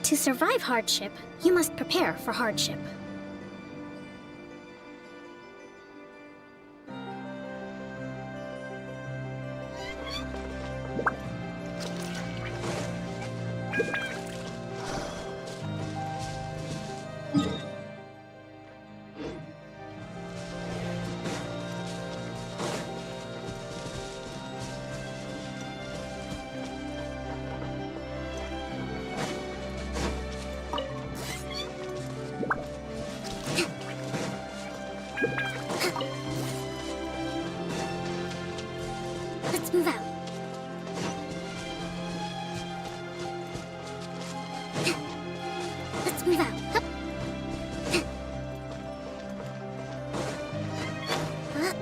To survive hardship, you must prepare for hardship. Let's move out. Let's move out. Hup.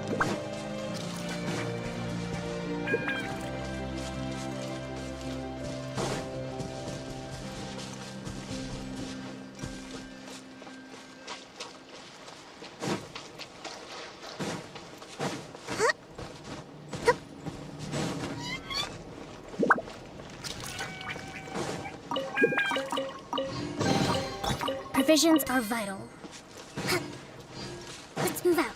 Provisions are vital. Let's move out.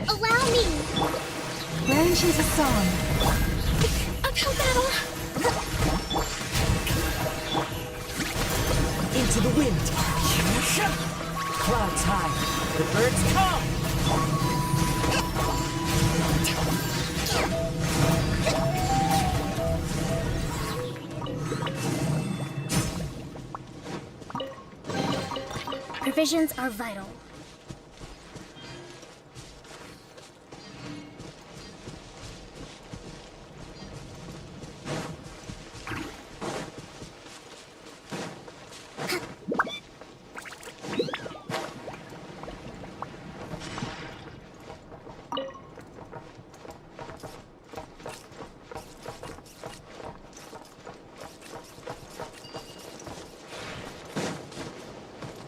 Allow me! Genshin's a song. Uphill battle! Into the wind. Clouds high. The birds come. Provisions are vital.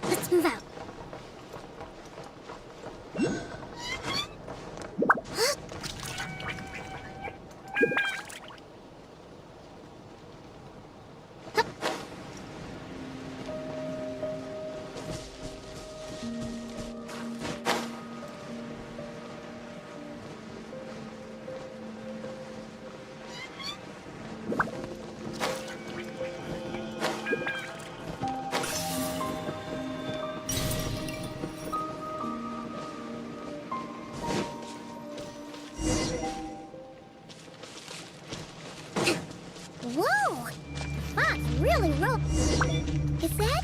Let's move out. Whoa! Fox really rolled. Is that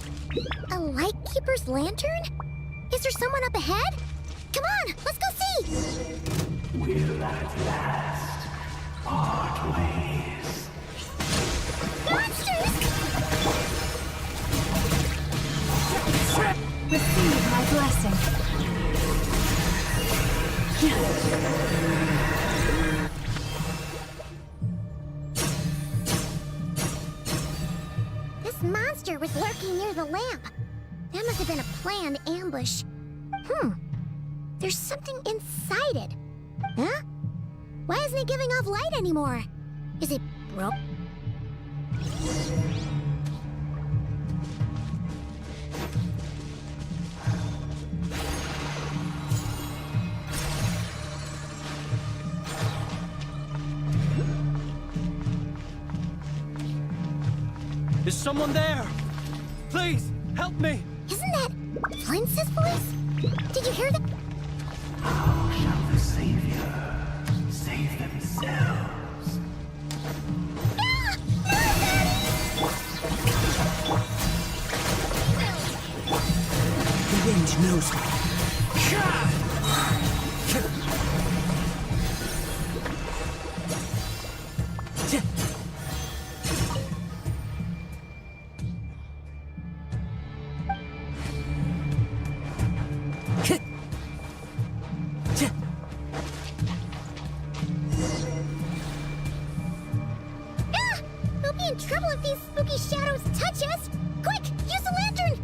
a Lightkeeper's lantern? Is there someone up ahead? Come on, let's go see! We'll at last part ways. Monsters! Receive my blessing. This monster was lurking near the lamp. That must have been a planned ambush. There's something inside it. Huh? Why isn't it giving off light anymore? Is it broke? Is someone there? Please, help me! Isn't that Flins' voice? Did you hear that? How shall the Savior wind knows me. Ah! We'll be in trouble if these spooky shadows touch us! Quick, use the lantern!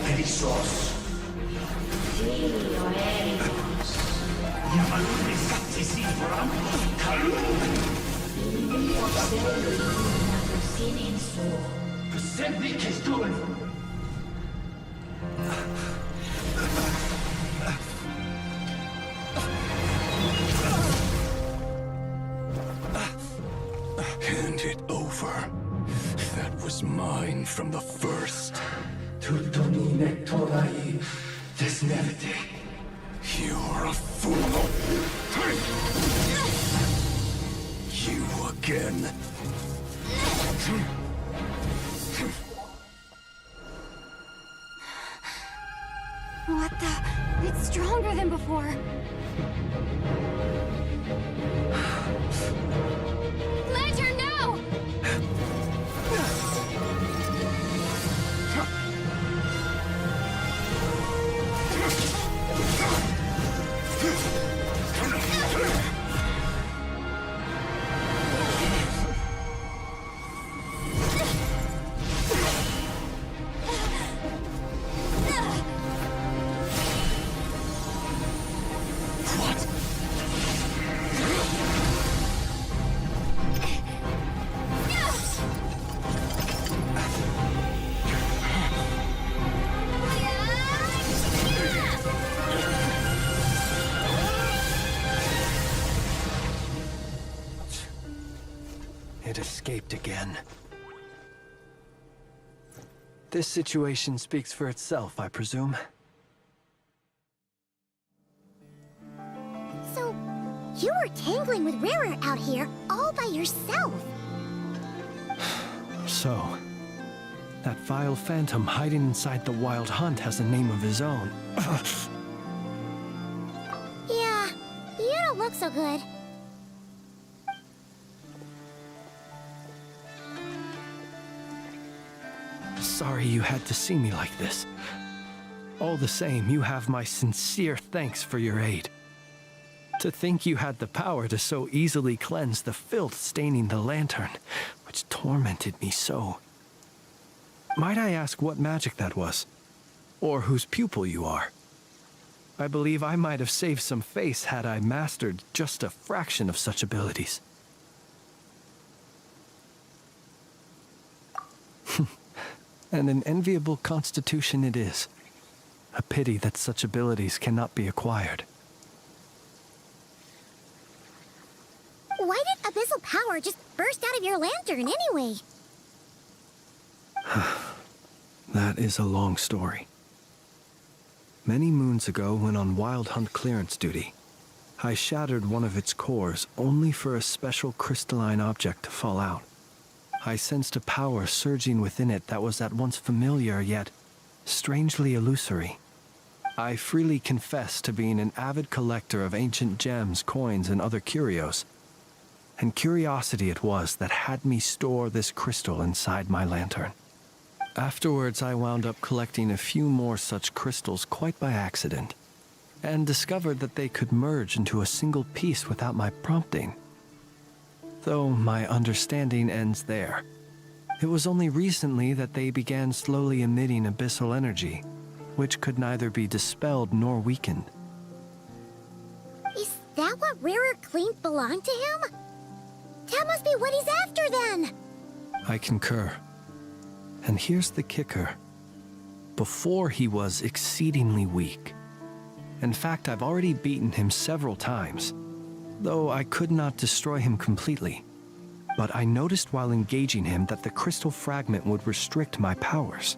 Perissos. Llamadme satisfiram Send Kesturen. Hand it over. That was mine from the first. Tutoni nektorai desnevite. You're a fool. You again. What the? It's stronger than before. Lantern, no! It escaped again. This situation speaks for itself, I presume. So, you were tangling with Rarer out here all by yourself. So, that vile phantom hiding inside the Wild Hunt has a name of his own. Yeah, you don't look so good. Sorry you had to see me like this. All the same, you have my sincere thanks for your aid. To think you had the power to so easily cleanse the filth staining the lantern, which tormented me so. Might I ask what magic that was? Or whose pupil you are? I believe I might have saved some face had I mastered just a fraction of such abilities. And an enviable constitution it is. A pity that such abilities cannot be acquired. Why did abyssal power just burst out of your lantern anyway? That is a long story. Many moons ago, when on wild hunt clearance duty, I shattered one of its cores only for a special crystalline object to fall out. I sensed a power surging within it that was at once familiar yet strangely illusory. I freely confess to being an avid collector of ancient gems, coins, and other curios. And curiosity it was that had me store this crystal inside my lantern. Afterwards, I wound up collecting a few more such crystals quite by accident, and discovered that they could merge into a single piece without my prompting. Though my understanding ends there. It was only recently that they began slowly emitting abyssal energy, which could neither be dispelled nor weakened. Is that what Rarer claimed belonged to him? That must be what he's after then! I concur. And here's the kicker. Before, he was exceedingly weak. In fact, I've already beaten him several times, though I could not destroy him completely. But I noticed while engaging him that the crystal fragment would restrict my powers.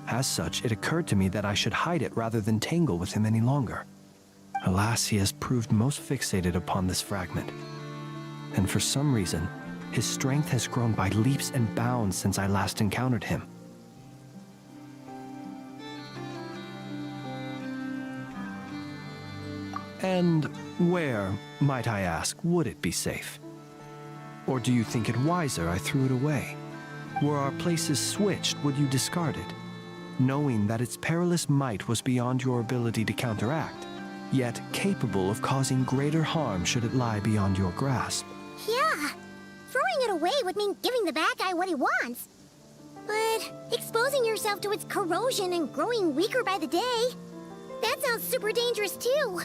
As such, it occurred to me that I should hide it rather than tangle with him any longer. Alas, he has proved most fixated upon this fragment. And for some reason, his strength has grown by leaps and bounds since I last encountered him. And where, might I ask, would it be safe? Or do you think it wiser I threw it away? Were our places switched, would you discard it, knowing that its perilous might was beyond your ability to counteract, yet capable of causing greater harm should it lie beyond your grasp? Yeah, throwing it away would mean giving the bad guy what he wants. But exposing yourself to its corrosion and growing weaker by the day, that sounds super dangerous too.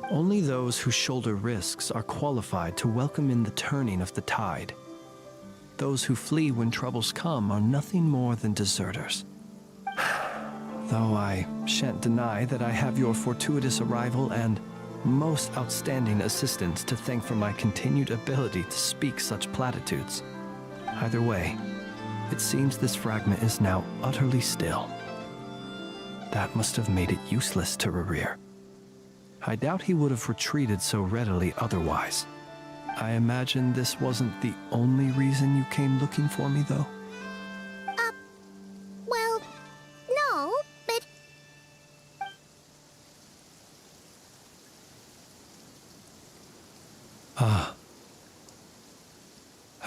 Only those who shoulder risks are qualified to welcome in the turning of the tide. Those who flee when troubles come are nothing more than deserters. Though I shan't deny that I have your fortuitous arrival and most outstanding assistance to thank for my continued ability to speak such platitudes. Either way, it seems this fragment is now utterly still. That must have made it useless to Rarir. I doubt he would have retreated so readily otherwise. I imagine this wasn't the only reason you came looking for me, though? Well, no, but... Ah.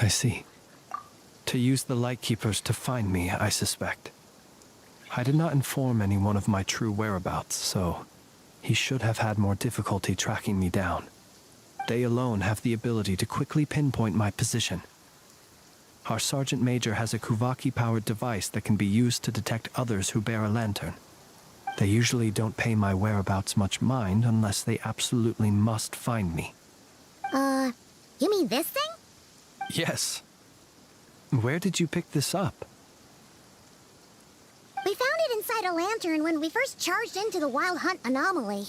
I see. To use the Lightkeepers to find me, I suspect. I did not inform anyone of my true whereabouts, so he should have had more difficulty tracking me down. They alone have the ability to quickly pinpoint my position. Our Sergeant Major has a Kuvaki-powered device that can be used to detect others who bear a lantern. They usually don't pay my whereabouts much mind unless they absolutely must find me. You mean this thing? Yes. Where did you pick this up? We found it inside a lantern when we first charged into the Wild Hunt anomaly.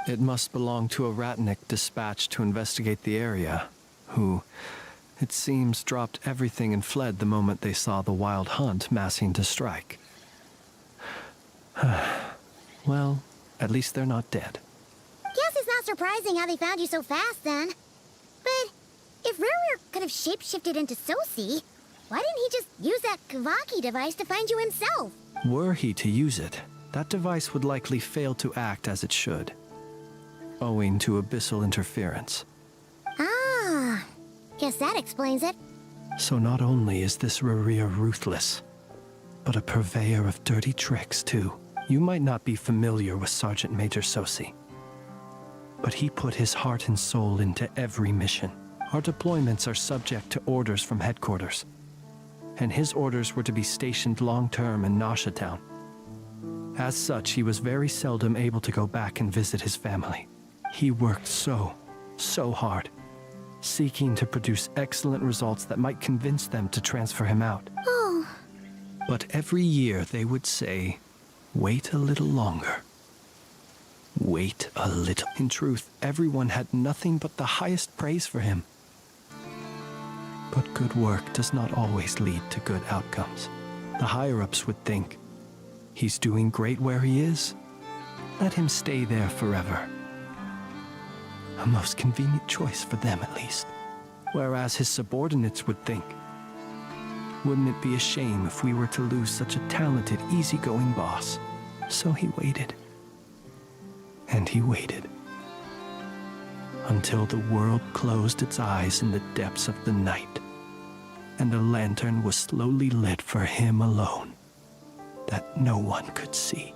It must belong to a Ratnik dispatched to investigate the area, who, it seems, dropped everything and fled the moment they saw the Wild Hunt massing to strike. Well, at least they're not dead. Guess it's not surprising how they found you so fast then. But if Rarer could have shapeshifted into Sosi, why didn't he just use that Kavaki device to find you himself? Were he to use it, that device would likely fail to act as it should, owing to abyssal interference. Ah, guess that explains it. So not only is this Rarir ruthless, but a purveyor of dirty tricks too. You might not be familiar with Sergeant Major Sosi, but he put his heart and soul into every mission. Our deployments are subject to orders from headquarters, and his orders were to be stationed long-term in Nasha Town. As such, he was very seldom able to go back and visit his family. He worked so hard, seeking to produce excellent results that might convince them to transfer him out. Oh, But every year they would say, wait a little longer. Wait a little. In truth, everyone had nothing but the highest praise for him. But good work does not always lead to good outcomes. The higher-ups would think, he's doing great where he is. Let him stay there forever. A most convenient choice for them, at least. Whereas his subordinates would think, wouldn't it be a shame if we were to lose such a talented, easygoing boss? So he waited. And he waited. Until the world closed its eyes in the depths of the night, and a lantern was slowly lit for him alone, that no one could see.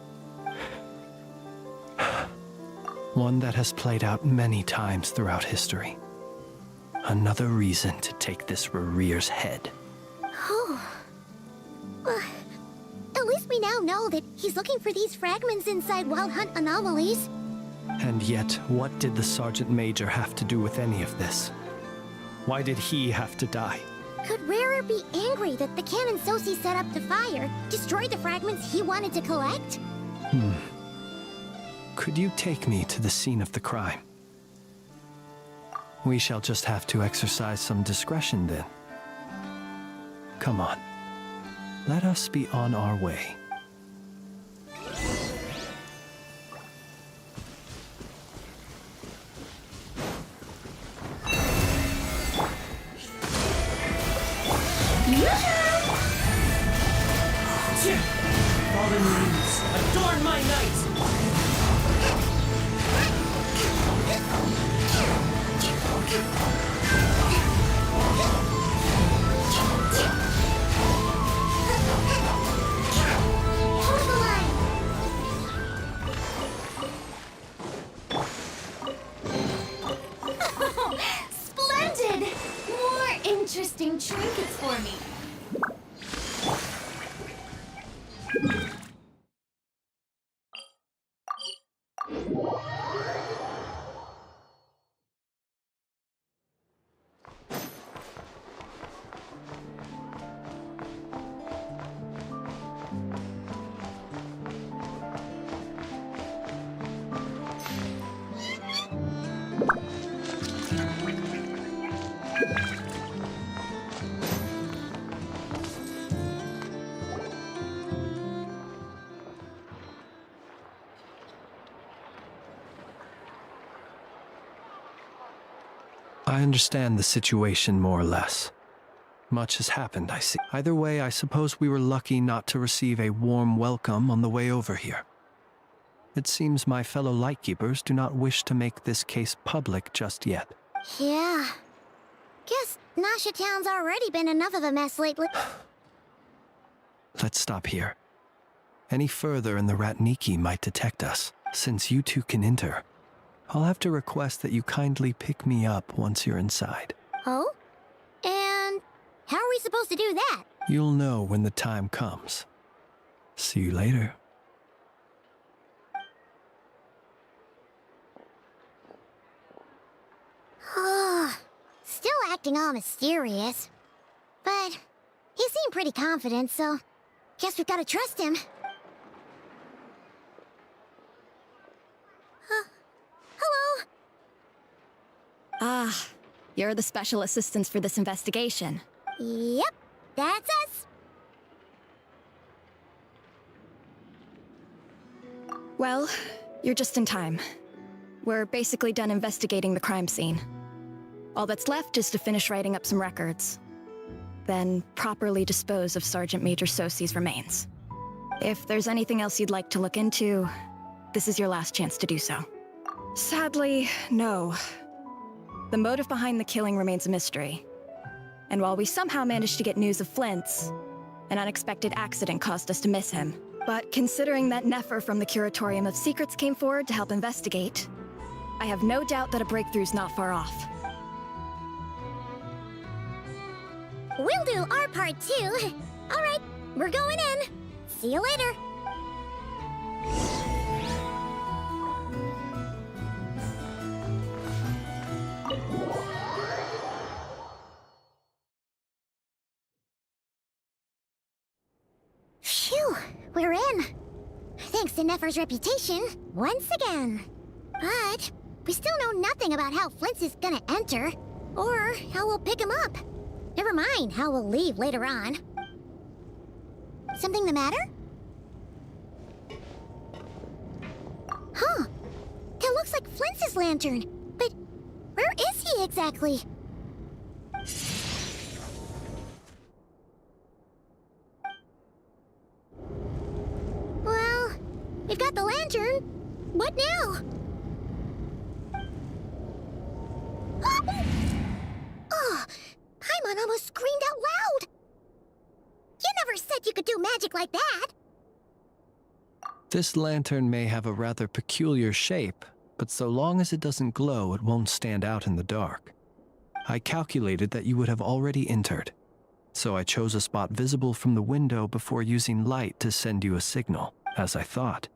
One that has played out many times throughout history. Another reason to take this Rerear's head. Oh. At least we now know that he's looking for these fragments inside Wild Hunt anomalies. And yet, what did the Sergeant Major have to do with any of this? Why did he have to die? Could Rarer be angry that the cannon Sosi set up to fire destroyed the fragments he wanted to collect? Could you take me to the scene of the crime? We shall just have to exercise some discretion then. Come on. Let us be on our way. Fallen leaves, adorn my night! Hold the line! Splendid! More interesting trinkets for me. I understand the situation more or less. Much has happened, I see. Either way, I suppose we were lucky not to receive a warm welcome on the way over here. It seems my fellow Lightkeepers do not wish to make this case public just yet. Yeah. Guess Nasha Town's already been enough of a mess lately. Let's stop here. Any further and the Ratniki might detect us. Since you two can enter, I'll have to request that you kindly pick me up once you're inside. Oh? And how are we supposed to do that? You'll know when the time comes. See you later. Still acting all mysterious. But he seemed pretty confident, so guess we've gotta trust him. Hello? Ah, you're the special assistants for this investigation. Yep, that's us. Well, you're just in time. We're basically done investigating the crime scene. All that's left is to finish writing up some records. Then properly dispose of Sergeant Major Sosi's remains. If there's anything else you'd like to look into, this is your last chance to do so. Sadly, no. The motive behind the killing remains a mystery. And while we somehow managed to get news of Flins, an unexpected accident caused us to miss him. But considering that Nefer from the Curatorium of Secrets came forward to help investigate, I have no doubt that a breakthrough's not far off. We'll do our part too. All right, we're going in. See you later. Phew, we're in. Thanks to Nefer's reputation once again. But we still know nothing about how Flins is gonna enter, or how we'll pick him up. Never mind how we'll leave later on. Something the matter? Huh. That looks like Flins' lantern. But where is he exactly? Well, we've got the lantern. What now? Oh, Paimon almost screamed out loud. You never said you could do magic like that. This lantern may have a rather peculiar shape, but so long as it doesn't glow, it won't stand out in the dark. I calculated that you would have already entered, so I chose a spot visible from the window before using light to send you a signal, as I thought.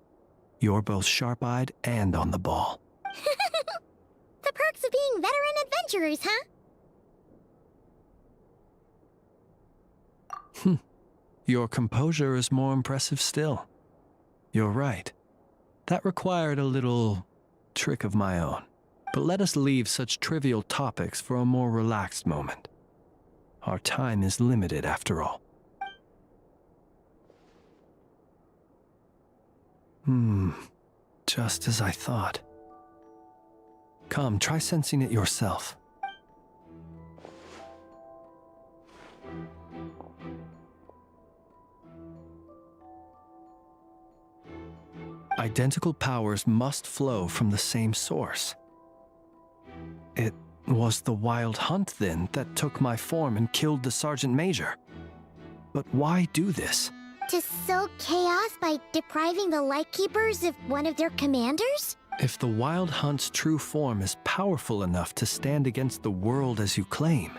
You're both sharp-eyed and on the ball. The perks of being veteran adventurers, huh? Your composure is more impressive still. You're right. That required a little trick of my own. But let us leave such trivial topics for a more relaxed moment. Our time is limited after all. Just as I thought. Come, try sensing it yourself. Identical powers must flow from the same source. It was the Wild Hunt, then, that took my form and killed the Sergeant Major. But why do this? To sow chaos by depriving the Lightkeepers of one of their commanders? If the Wild Hunt's true form is powerful enough to stand against the world as you claim,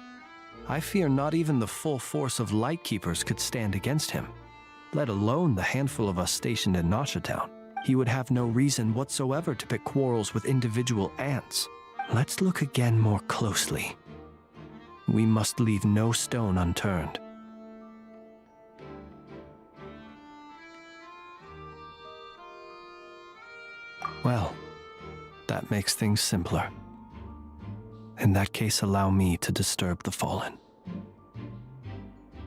I fear not even the full force of Lightkeepers could stand against him, let alone the handful of us stationed in Noshatown. He would have no reason whatsoever to pick quarrels with individual ants. Let's look again more closely. We must leave no stone unturned. Well, that makes things simpler. In that case, allow me to disturb the fallen.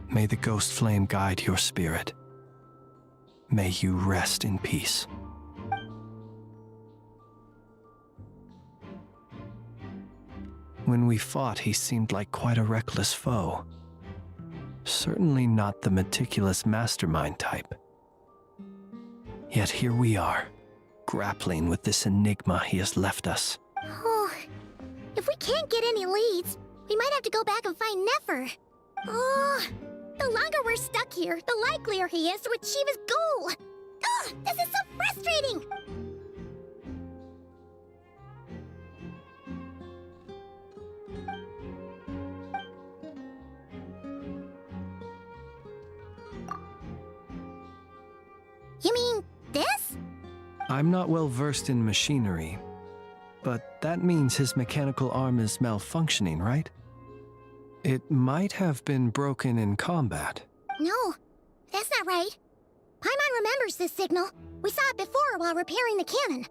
May the ghost flame guide your spirit. May you rest in peace. When we fought, he seemed like quite a reckless foe. Certainly not the meticulous mastermind type. Yet here we are, grappling with this enigma he has left us. Oh, if we can't get any leads, we might have to go back and find Nefer. Oh, the longer we're stuck here, the likelier he is to achieve his goal. Ugh, this is so frustrating! You mean this? I'm not well versed in machinery, but that means his mechanical arm is malfunctioning, right? It might have been broken in combat. No, that's not right. Paimon remembers this signal. We saw it before while repairing the cannon.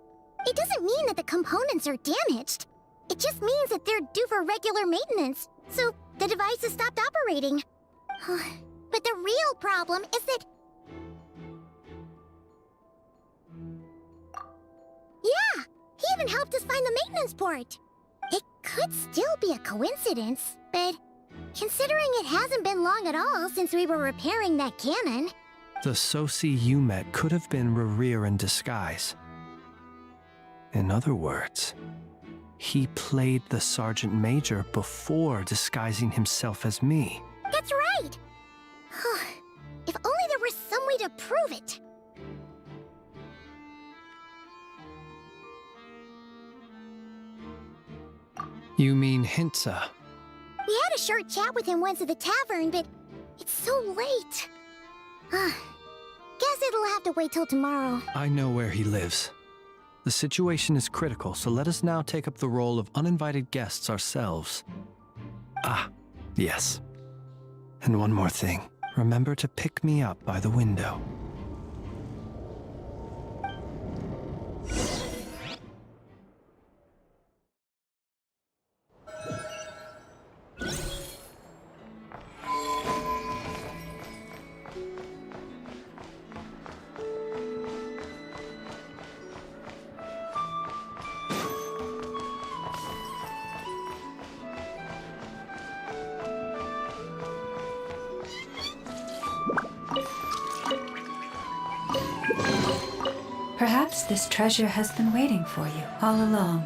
It doesn't mean that the components are damaged. It just means that they're due for regular maintenance, so the device has stopped operating. But the real problem is that... Yeah, he even helped us find the maintenance port. It could still be a coincidence, but considering it hasn't been long at all since we were repairing that cannon... The Soci you met could have been Rerir in disguise. In other words, he played the Sergeant Major before disguising himself as me. That's right! If only there were some way to prove it. You mean Hintsa? We had a short chat with him once at the tavern, but it's so late. Guess it'll have to wait till tomorrow. I know where he lives. The situation is critical, so let us now take up the role of uninvited guests ourselves. Ah, yes. And one more thing. Remember to pick me up by the window. Perhaps this treasure has been waiting for you all along.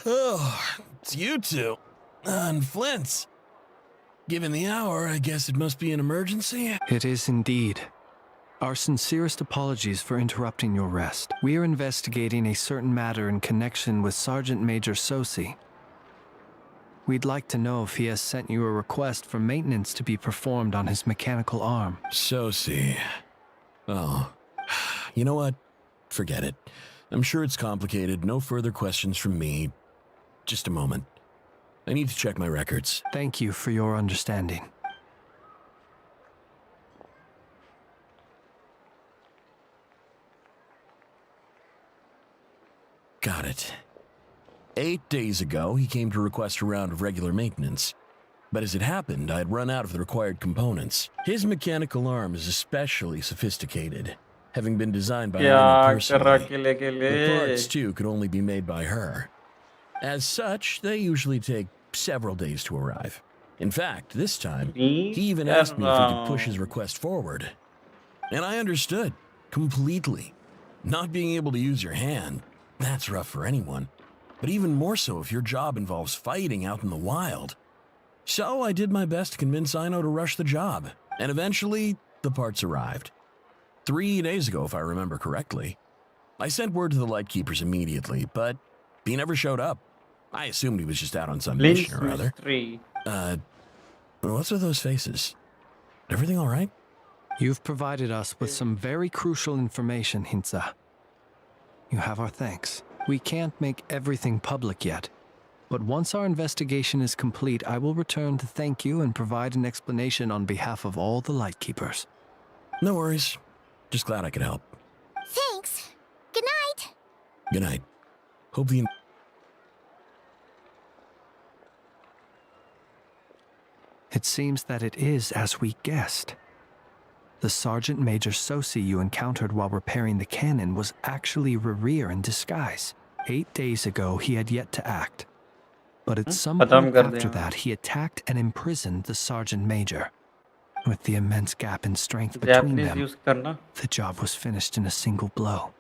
Oh, it's you two. And Flins. Given the hour, I guess it must be an emergency. It is indeed. Our sincerest apologies for interrupting your rest. We are investigating a certain matter in connection with Sergeant Major Sosi. We'd like to know if he has sent you a request for maintenance to be performed on his mechanical arm. Sosi. Oh. You know what? Forget it. I'm sure it's complicated. No further questions from me. Just a moment. I need to check my records. Thank you for your understanding. Got it. 8 days ago, he came to request a round of regular maintenance. But as it happened, I had run out of the required components. His mechanical arm is especially sophisticated, having been designed by Anna personally. The parts, too, could only be made by her. As such, they usually take several days to arrive. In fact, this time, he even asked me if he could push his request forward. And I understood, completely. Not being able to use your hand, that's rough for anyone. But even more so if your job involves fighting out in the wild. So I did my best to convince Aino to rush the job. And eventually, the parts arrived. 3 days ago, if I remember correctly. I sent word to the Lightkeepers immediately, but he never showed up. I assumed he was just out on some mission or other. What's with those faces? Everything all right? You've provided us with some very crucial information, Hintsa. You have our thanks. We can't make everything public yet, but once our investigation is complete, I will return to thank you and provide an explanation on behalf of all the Lightkeepers. No worries. Just glad I could help. Thanks. Good night. Good night. Hope the... It seems that it is as we guessed. The Sergeant Major Sosi you encountered while repairing the cannon was actually Rerir in disguise. 8 days ago, he had yet to act. But at some point after that, he attacked and imprisoned the Sergeant Major. With the immense gap in strength between them, the job was finished in a single blow.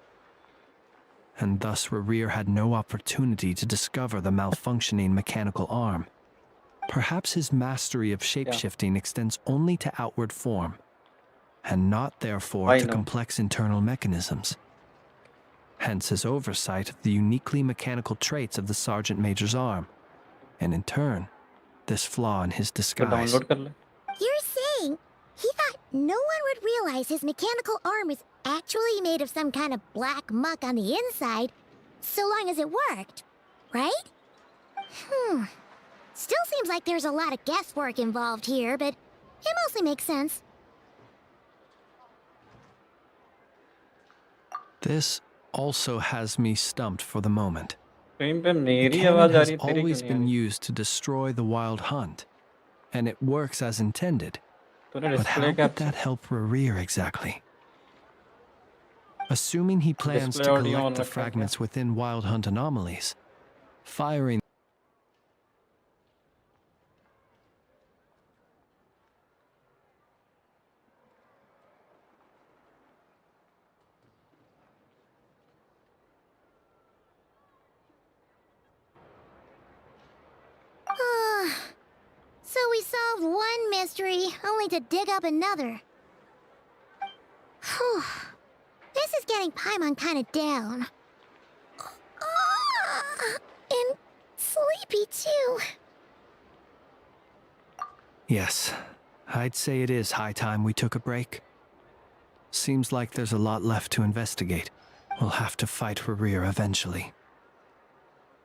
And thus Rerir had no opportunity to discover the malfunctioning mechanical arm. Perhaps his mastery of shapeshifting extends only to outward form, and not therefore to complex internal mechanisms. Hence his oversight of the uniquely mechanical traits of the Sergeant Major's arm, and in turn, this flaw in his disguise. You're saying he thought no one would realize his mechanical arm is actually made of some kind of black muck on the inside, so long as it worked, right? Still seems like there's a lot of guesswork involved here, but it mostly makes sense. This also has me stumped for the moment. The मेरी cannon आवाज आ has रही है, तेरी always क्यों नहीं आ been रही? used to destroy the wild hunt, and it works as intended. तूने But how display would capture that help Rerir exactly? Assuming he plans to Display audio on collect the रखा है क्या? fragments within wild hunt anomalies, firing So we solved one mystery, only to dig up another. Whew. This is getting Paimon kind of down. And sleepy, too. Yes, I'd say it is high time we took a break. Seems like there's a lot left to investigate. We'll have to fight Rerir eventually.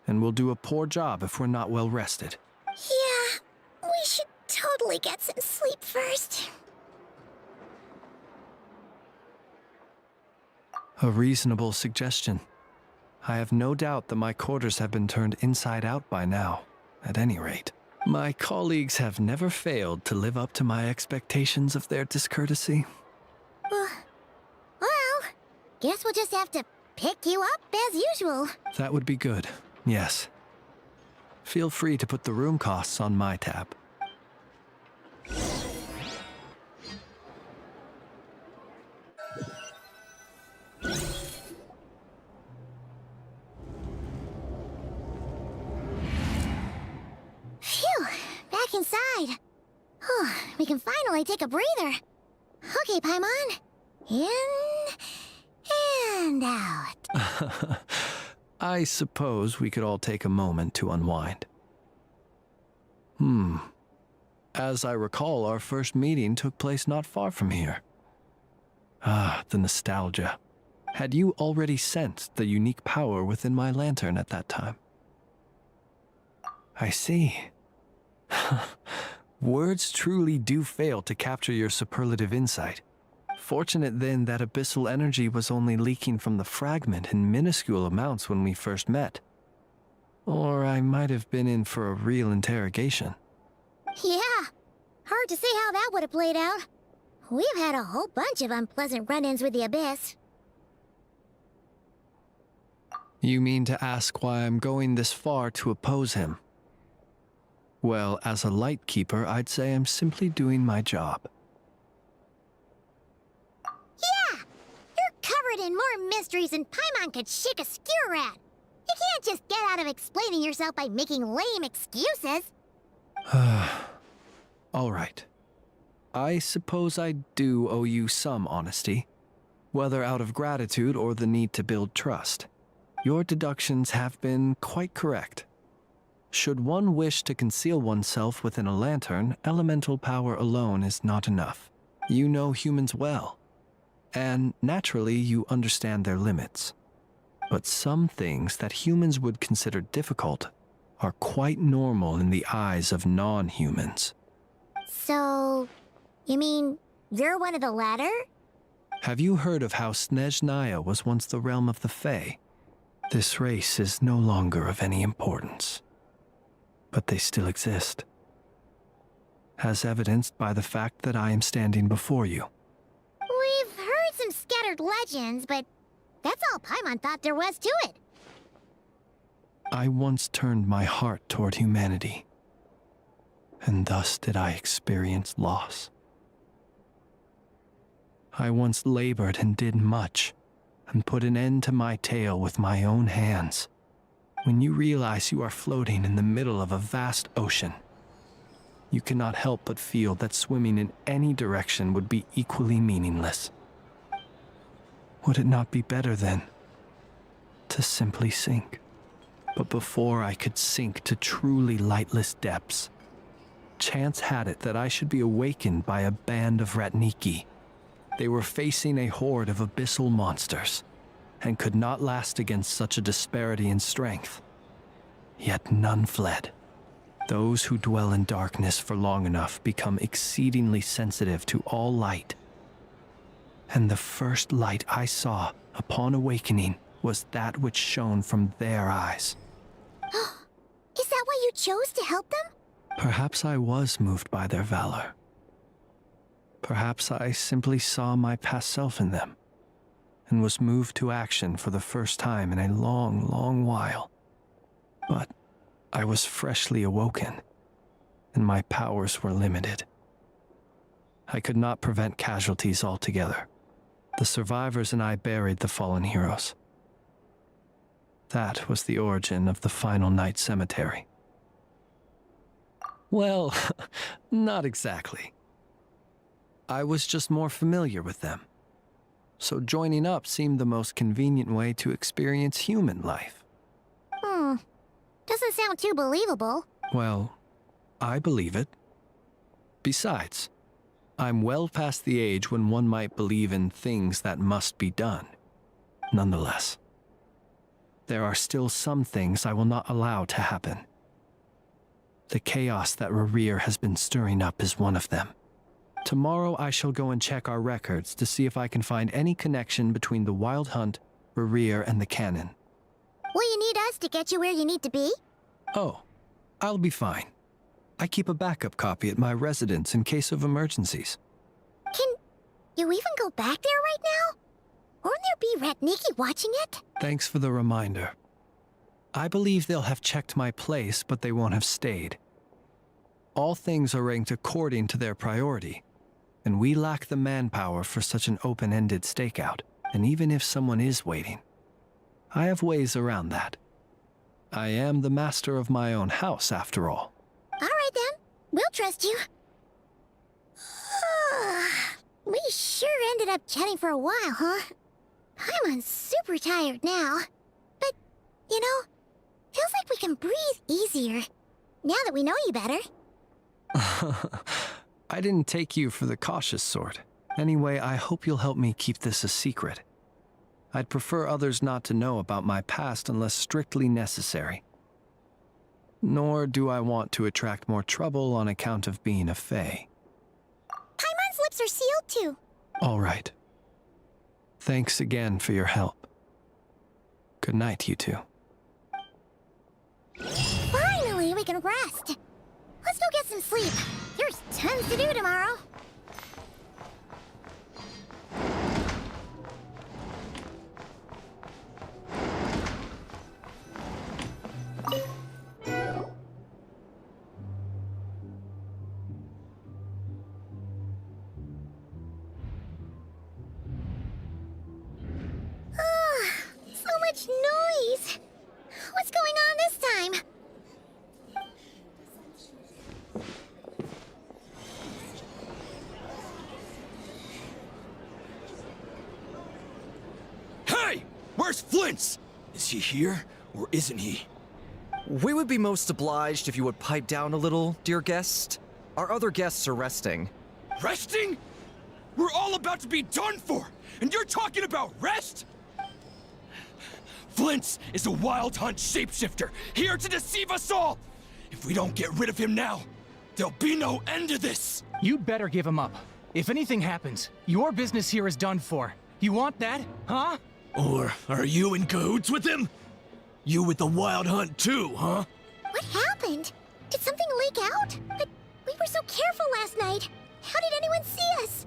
And we'll do a poor job if we're not well rested. Yeah, we should totally get some sleep first. A reasonable suggestion. I have no doubt that my quarters have been turned inside out by now, at any rate. My colleagues have never failed to live up to my expectations of their discourtesy. Well, guess we'll just have to pick you up as usual. That would be good, yes. Feel free to put the room costs on my tab. Phew, back inside. We can finally take a breather. Okay, Paimon. In and out. I suppose we could all take a moment to unwind. As I recall, our first meeting took place not far from here. Ah, the nostalgia. Had you already sensed the unique power within my lantern at that time? I see. Words truly do fail to capture your superlative insight. Fortunate then that abyssal energy was only leaking from the fragment in minuscule amounts when we first met. Or I might have been in for a real interrogation. Yeah, hard to say how that would have played out. We've had a whole bunch of unpleasant run-ins with the Abyss. You mean to ask why I'm going this far to oppose him? Well, as a light keeper, I'd say I'm simply doing my job. Yeah! You're covered in more mysteries than Paimon could shake a skewer at. You can't just get out of explaining yourself by making lame excuses. All right. I suppose I do owe you some honesty, whether out of gratitude or the need to build trust. Your deductions have been quite correct. Should one wish to conceal oneself within a lantern, elemental power alone is not enough. You know humans well, and naturally you understand their limits. But some things that humans would consider difficult are quite normal in the eyes of non-humans. So, you mean you're one of the latter? Have you heard of how Snezhnaya was once the realm of the Fae? This race is no longer of any importance, but they still exist, as evidenced by the fact that I am standing before you. We've heard some scattered legends, but that's all Paimon thought there was to it. I once turned my heart toward humanity, and thus did I experience loss. I once labored and did much, and put an end to my tale with my own hands. When you realize you are floating in the middle of a vast ocean, you cannot help but feel that swimming in any direction would be equally meaningless. Would it not be better, then, to simply sink? But before I could sink to truly lightless depths, chance had it that I should be awakened by a band of Ratniki. They were facing a horde of abyssal monsters, and could not last against such a disparity in strength. Yet none fled. Those who dwell in darkness for long enough become exceedingly sensitive to all light. And the first light I saw upon awakening was that which shone from their eyes. Is that why you chose to help them? Perhaps I was moved by their valor. Perhaps I simply saw my past self in them, and was moved to action for the first time in a long, long while. But I was freshly awoken, and my powers were limited. I could not prevent casualties altogether. The survivors and I buried the fallen heroes. That was the origin of the Final Night Cemetery. Well, not exactly. I was just more familiar with them, so joining up seemed the most convenient way to experience human life. Doesn't sound too believable. Well, I believe it. Besides, I'm well past the age when one might believe in things that must be done. Nonetheless, there are still some things I will not allow to happen. The chaos that Rerir has been stirring up is one of them. Tomorrow I shall go and check our records to see if I can find any connection between the Wild Hunt, Rerir, and the Canon. Will you need us to get you where you need to be? Oh, I'll be fine. I keep a backup copy at my residence in case of emergencies. Can you even go back there right now? Won't there be Ratniki watching it? Thanks for the reminder. I believe they'll have checked my place, but they won't have stayed. All things are ranked according to their priority, and we lack the manpower for such an open-ended stakeout. And even if someone is waiting, I have ways around that. I am the master of my own house, after all. All right then, we'll trust you. We sure ended up chatting for a while, huh? I'm super tired now. But, you know, feels like we can breathe easier, now that we know you better. I didn't take you for the cautious sort. Anyway, I hope you'll help me keep this a secret. I'd prefer others not to know about my past unless strictly necessary. Nor do I want to attract more trouble on account of being a fae. Paimon's lips are sealed too. All right. Thanks again for your help. Good night, you two. Finally, we can rest. Let's go get some sleep. There's tons to do tomorrow. So much noise. What's going on this time? Hey! Where's Flins? Is he here, or isn't he? We would be most obliged if you would pipe down a little, dear guest. Our other guests are resting. Resting? We're all about to be done for, and you're talking about rest? Flins is a wild hunt shapeshifter, here to deceive us all! If we don't get rid of him now, there'll be no end to this! You'd better give him up. If anything happens, your business here is done for. You want that, huh? Or are you in cahoots with him? You with the wild hunt too, huh? What happened? Did something leak out? But we were so careful last night. How did anyone see us?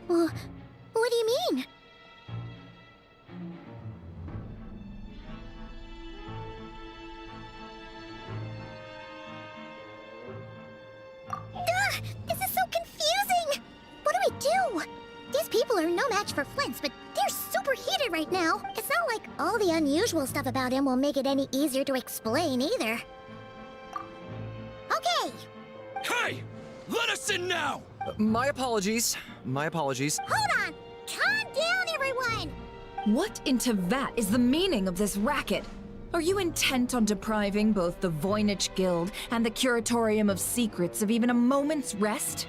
Well, what do you mean? Ugh, this is so confusing! What do we do? These people are no match for Flint's, but they're super heated right now. It's not like all the unusual stuff about him will make it any easier to explain either. Okay! Hey! Let us in now! My apologies. My apologies. Hold on! Calm down, everyone! What in Tevat is the meaning of this racket? Are you intent on depriving both the Voynich Guild and the Curatorium of Secrets of even a moment's rest?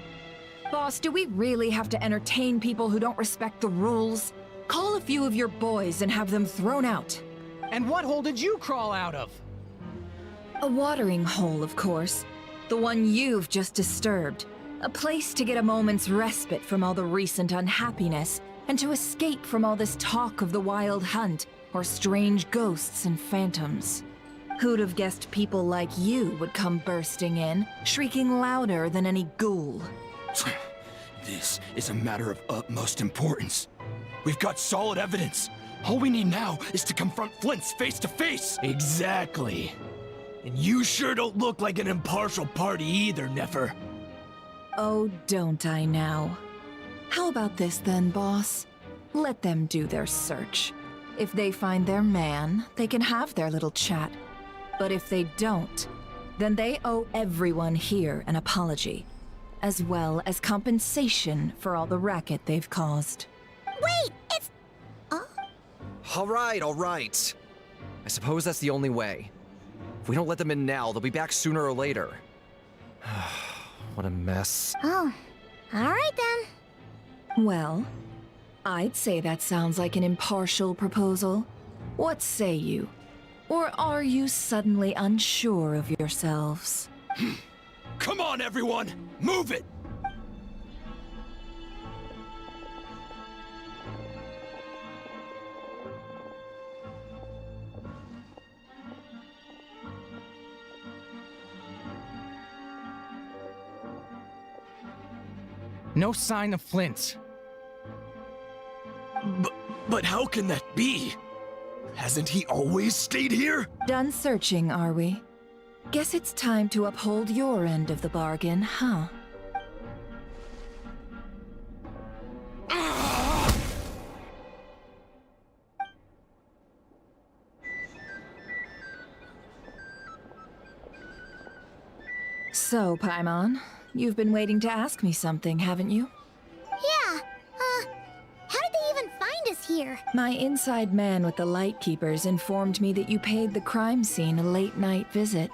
Boss, do we really have to entertain people who don't respect the rules? Call a few of your boys and have them thrown out. And what hole did you crawl out of? A watering hole, of course. The one you've just disturbed. A place to get a moment's respite from all the recent unhappiness, and to escape from all this talk of the wild hunt, or strange ghosts and phantoms. Who'd have guessed people like you would come bursting in, shrieking louder than any ghoul? This is a matter of utmost importance. We've got solid evidence. All we need now is to confront Flint's face to face. Exactly. And you sure don't look like an impartial party either, Nefer. Oh, don't I now? How about this then, boss? Let them do their search. If they find their man, they can have their little chat. But if they don't, then they owe everyone here an apology, as well as compensation for all the racket they've caused. Wait, it's... Oh? All right. I suppose that's the only way. If we don't let them in now, they'll be back sooner or later. What a mess. Oh, all right then. Well, I'd say that sounds like an impartial proposal. What say you? Or are you suddenly unsure of yourselves? Come on, everyone! Move it! No sign of Flins. But how can that be? Hasn't he always stayed here? Done searching, are we? Guess it's time to uphold your end of the bargain, huh? So, Paimon, you've been waiting to ask me something, haven't you? Yeah, how did they even find us here? My inside man with the Lightkeepers informed me that you paid the crime scene a late-night visit.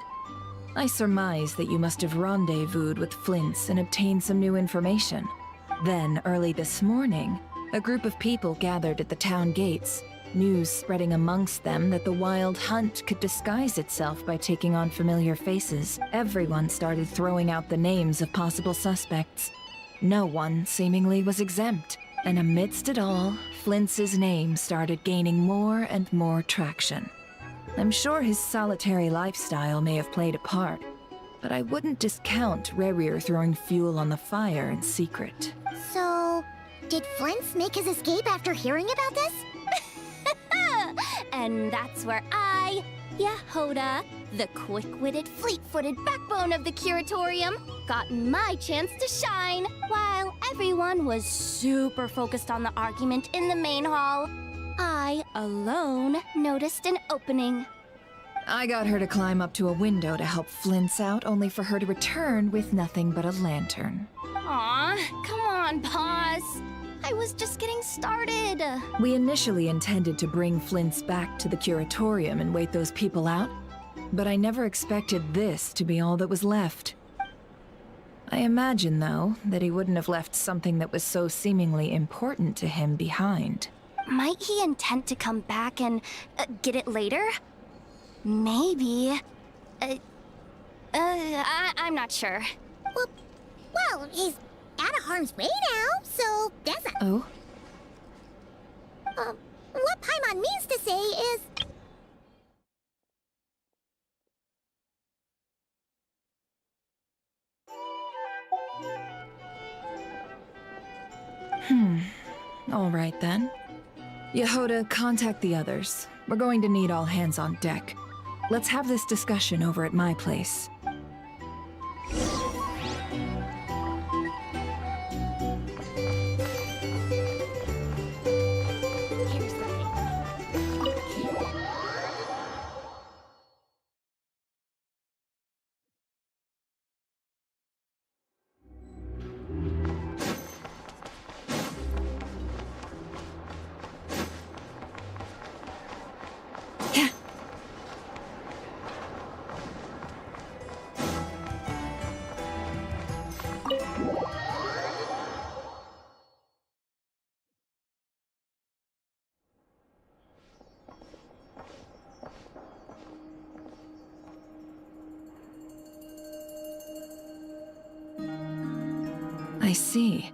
I surmise that you must have rendezvoused with Flins and obtained some new information. Then, early this morning, a group of people gathered at the town gates, news spreading amongst them that the Wild Hunt could disguise itself by taking on familiar faces. Everyone started throwing out the names of possible suspects. No one, seemingly, was exempt. And amidst it all, Flints's name started gaining more and more traction. I'm sure his solitary lifestyle may have played a part, but I wouldn't discount Rerir throwing fuel on the fire in secret. So, did Flint make his escape after hearing about this? And that's where I, Yehoda, the quick-witted, fleet-footed backbone of the Curatorium, got my chance to shine. While everyone was super focused on the argument in the main hall, I, alone, noticed an opening. I got her to climb up to a window to help Flint's out, only for her to return with nothing but a lantern. Aw, come on, pause. I was just getting started. We initially intended to bring Flint's back to the Curatorium and wait those people out, but I never expected this to be all that was left. I imagine, though, that he wouldn't have left something that was so seemingly important to him behind. Might he intend to come back and get it later? Maybe. I'm not sure. Well, he's out of harm's way now, so that's a... Oh? What Paimon means to say is... All right then. Yehoda, contact the others. We're going to need all hands on deck. Let's have this discussion over at my place. I see.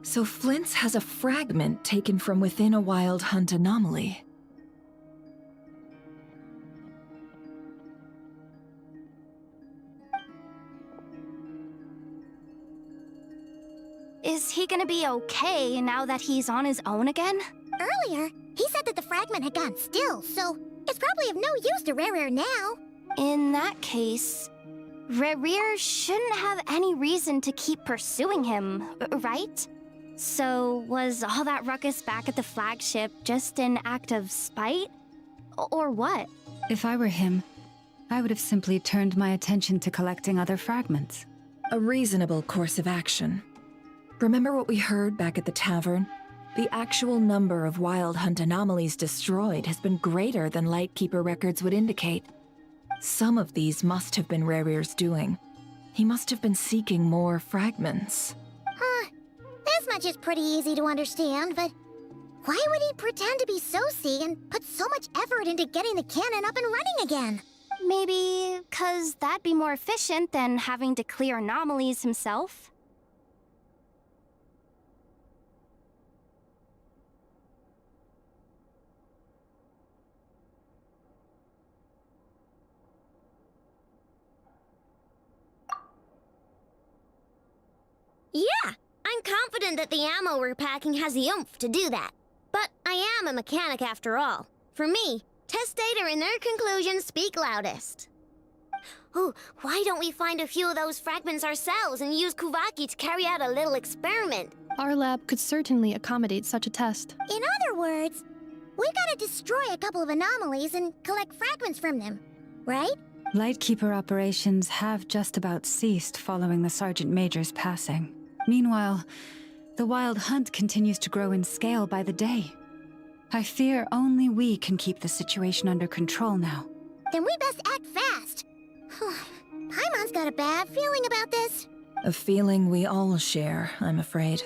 So Flint's has a fragment taken from within a Wild Hunt anomaly. Is he gonna be okay now that he's on his own again? Earlier, he said that the fragment had gone still, so it's probably of no use to Rerir now. In that case, Rerir shouldn't have any reason to keep pursuing him, right? So was all that ruckus back at the flagship just an act of spite? Or what? If I were him, I would have simply turned my attention to collecting other fragments. A reasonable course of action. Remember what we heard back at the tavern? The actual number of Wild Hunt anomalies destroyed has been greater than Lightkeeper records would indicate. Some of these must have been Rerir's doing. He must have been seeking more fragments. This much is pretty easy to understand, but why would he pretend to be Soci and put so much effort into getting the cannon up and running again? Maybe 'cause that'd be more efficient than having to clear anomalies himself? Yeah, I'm confident that the ammo we're packing has the oomph to do that. But I am a mechanic after all. For me, test data and their conclusions speak loudest. Ooh, why don't we find a few of those fragments ourselves and use Kuvaki to carry out a little experiment? Our lab could certainly accommodate such a test. In other words, we gotta destroy a couple of anomalies and collect fragments from them, right? Lightkeeper operations have just about ceased following the Sergeant Major's passing. Meanwhile, the Wild Hunt continues to grow in scale by the day. I fear only we can keep the situation under control now. Then we best act fast. Paimon's got a bad feeling about this. A feeling we all share, I'm afraid.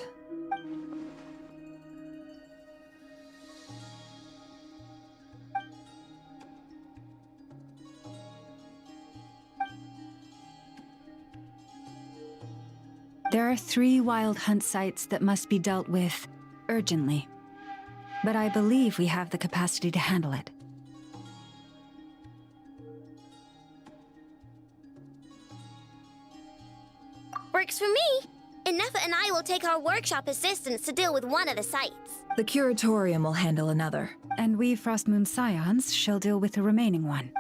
There are 3 Wild Hunt sites that must be dealt with urgently. But I believe we have the capacity to handle it. Works for me. Nefa and I will take our workshop assistants to deal with one of the sites. The curatorium will handle another. And we Frostmoon Scions shall deal with the remaining one.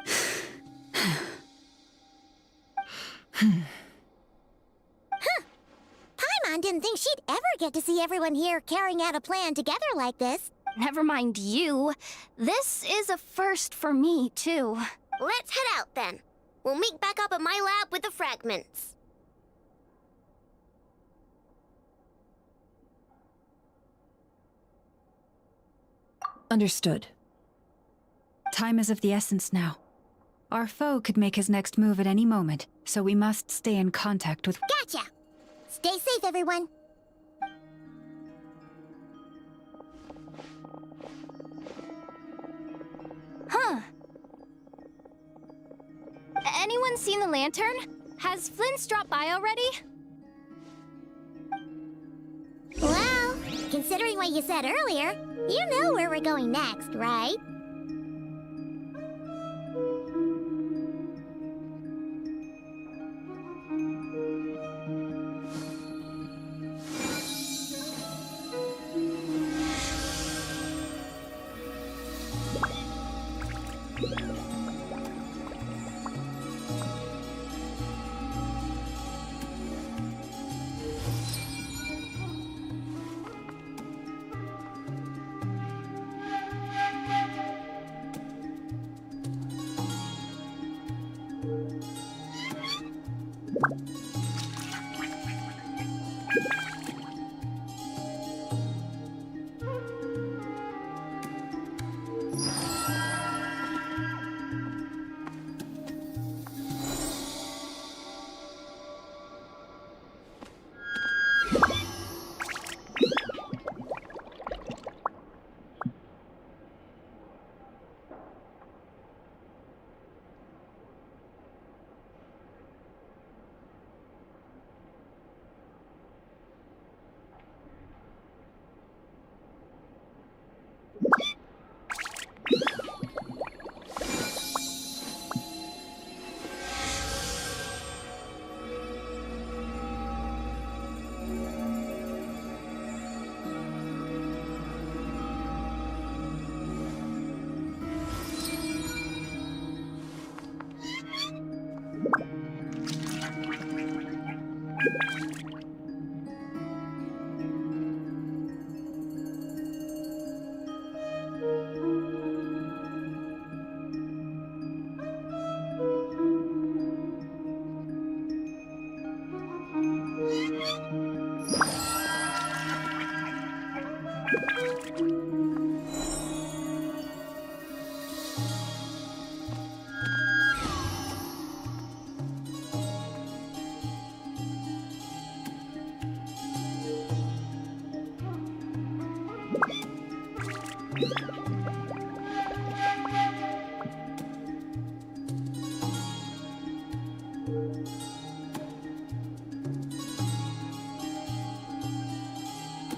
Paimon didn't think she'd ever get to see everyone here carrying out a plan together like this. Never mind you. This is a first for me, too. Let's head out then. We'll meet back up at my lab with the fragments. Understood. Time is of the essence now. Our foe could make his next move at any moment, so we must stay in contact with— Gotcha! Stay safe, everyone. Huh. Anyone seen the lantern? Has Flins dropped by already? Well, considering what you said earlier, you know where we're going next, right?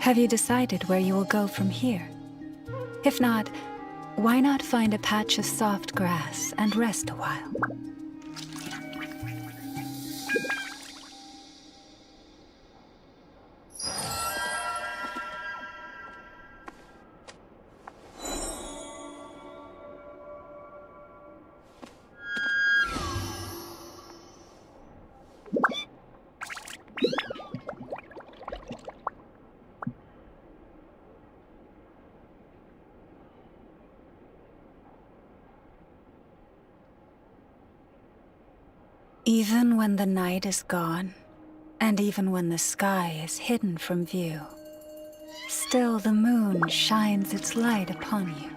Have you decided where you will go from here? If not, why not find a patch of soft grass and rest a while? Even when the night is gone, and even when the sky is hidden from view, still the moon shines its light upon you.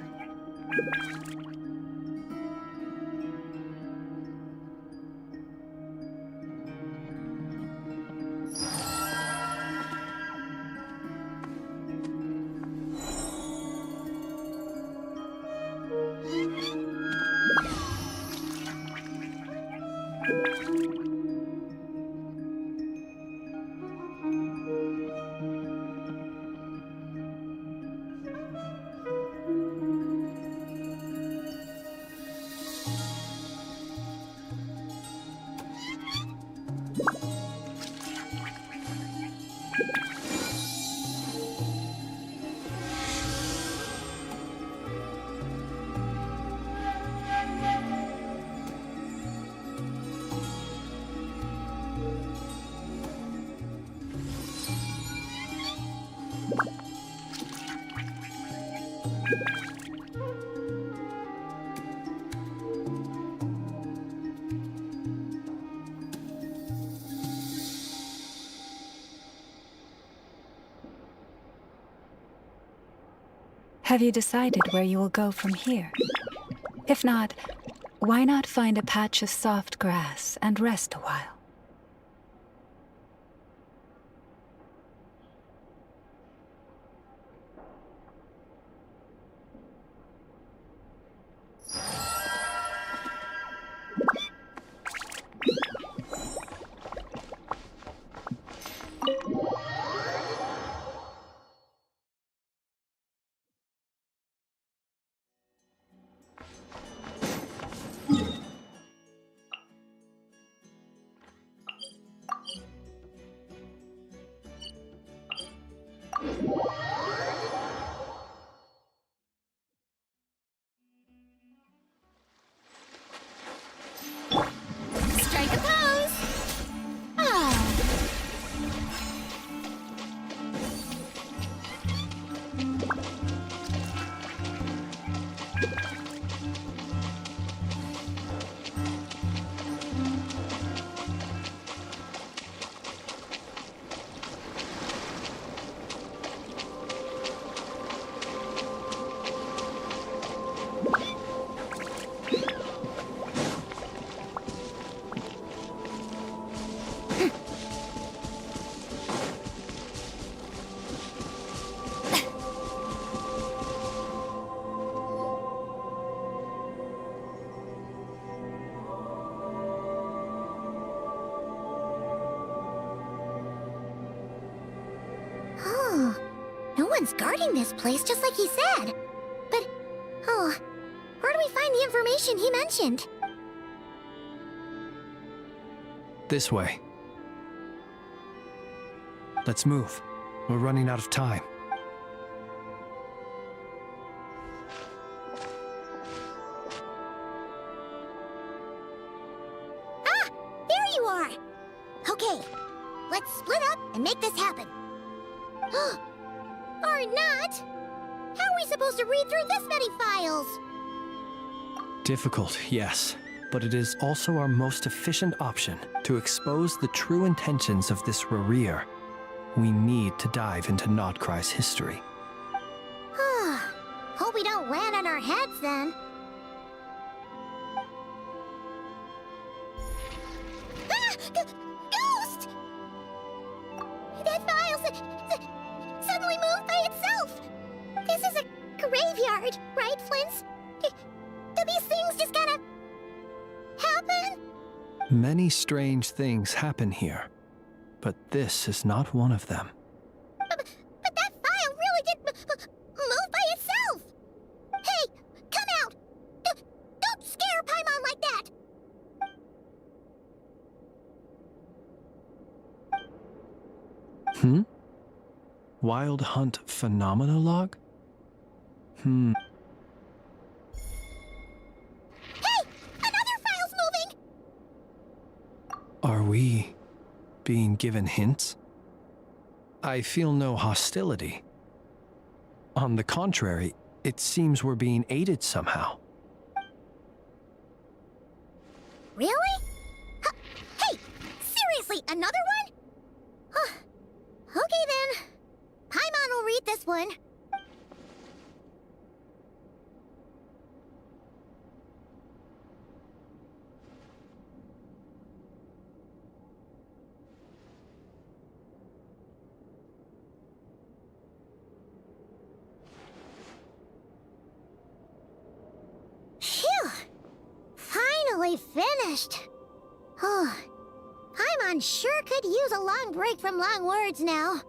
Have you decided where you will go from here? If not, why not find a patch of soft grass and rest a while? Strike a pose! Oh. No one's guarding this place, just like he said. But, where do we find the information he mentioned? This way. Let's move. We're running out of time. Ah! There you are! Okay, let's split up and make this happen. Or not! How are we supposed to read through this many files? Difficult, yes. But it is also our most efficient option to expose the true intentions of this Rereer. We need to dive into Krai's history. Hope we don't land on our heads then. Ah! Ghost! That file suddenly moved by itself! This is a graveyard, right, Flins? Do these things just gotta happen? Many strange things happen here, but this is not one of them. But that file really did move by itself! Hey, come out! Don't scare Paimon like that! Wild Hunt Phenomenologue? Hey! Another file's moving! Are we being given hints? I feel no hostility. On the contrary, it seems we're being aided somehow. Really? Seriously, another one? Huh. Okay then. Paimon will read this one. Phew! Finally finished. Oh, Paimon sure could use a long break from long words now.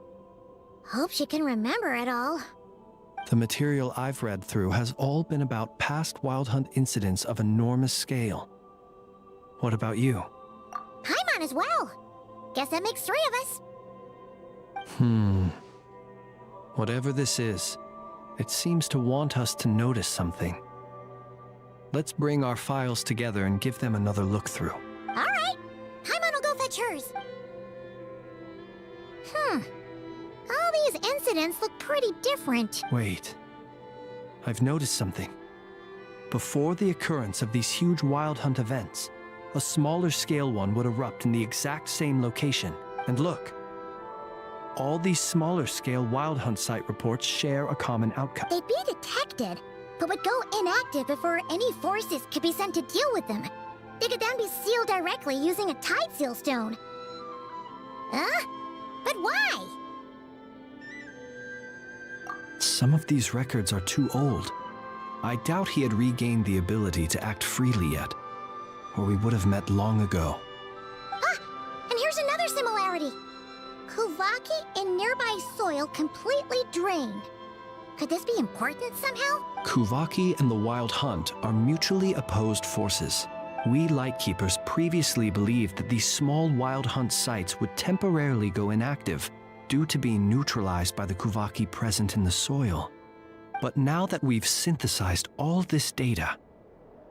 Hope she can remember it all. The material I've read through has all been about past Wild Hunt incidents of enormous scale. What about you? Paimon as well. Guess that makes 3 of us. Whatever this is, it seems to want us to notice something. Let's bring our files together and give them another look through. All right. Paimon will go fetch hers. All these incidents look pretty different. Wait. I've noticed something. Before the occurrence of these huge Wild Hunt events, a smaller scale one would erupt in the exact same location. And look. All these smaller scale Wild Hunt site reports share a common outcome. They'd be detected, but would go inactive before any forces could be sent to deal with them. They could then be sealed directly using a tide seal stone. Huh? But why? Some of these records are too old. I doubt he had regained the ability to act freely yet, or we would have met long ago. Ah! And here's another similarity. Kuvaki in nearby soil completely drained. Could this be important somehow? Kuvaki and the Wild Hunt are mutually opposed forces. We Lightkeepers previously believed that these small Wild Hunt sites would temporarily go inactive due to being neutralized by the Kuvaki present in the soil. But now that we've synthesized all this data,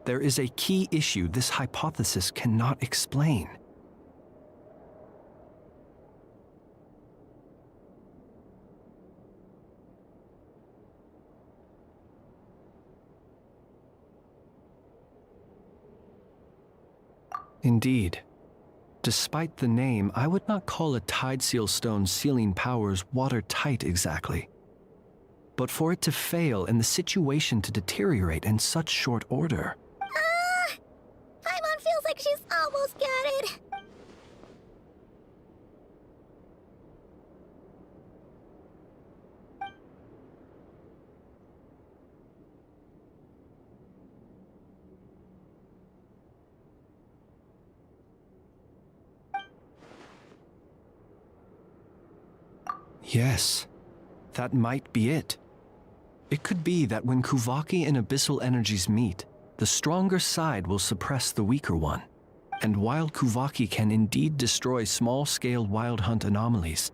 there is a key issue this hypothesis cannot explain. Indeed. Despite the name, I would not call a tide seal stone's sealing powers watertight exactly. But for it to fail and the situation to deteriorate in such short order... Paimon feels like she's almost got it. Yes, that might be it. It could be that when Kuvaki and Abyssal energies meet, the stronger side will suppress the weaker one. And while Kuvaki can indeed destroy small-scale Wild Hunt anomalies,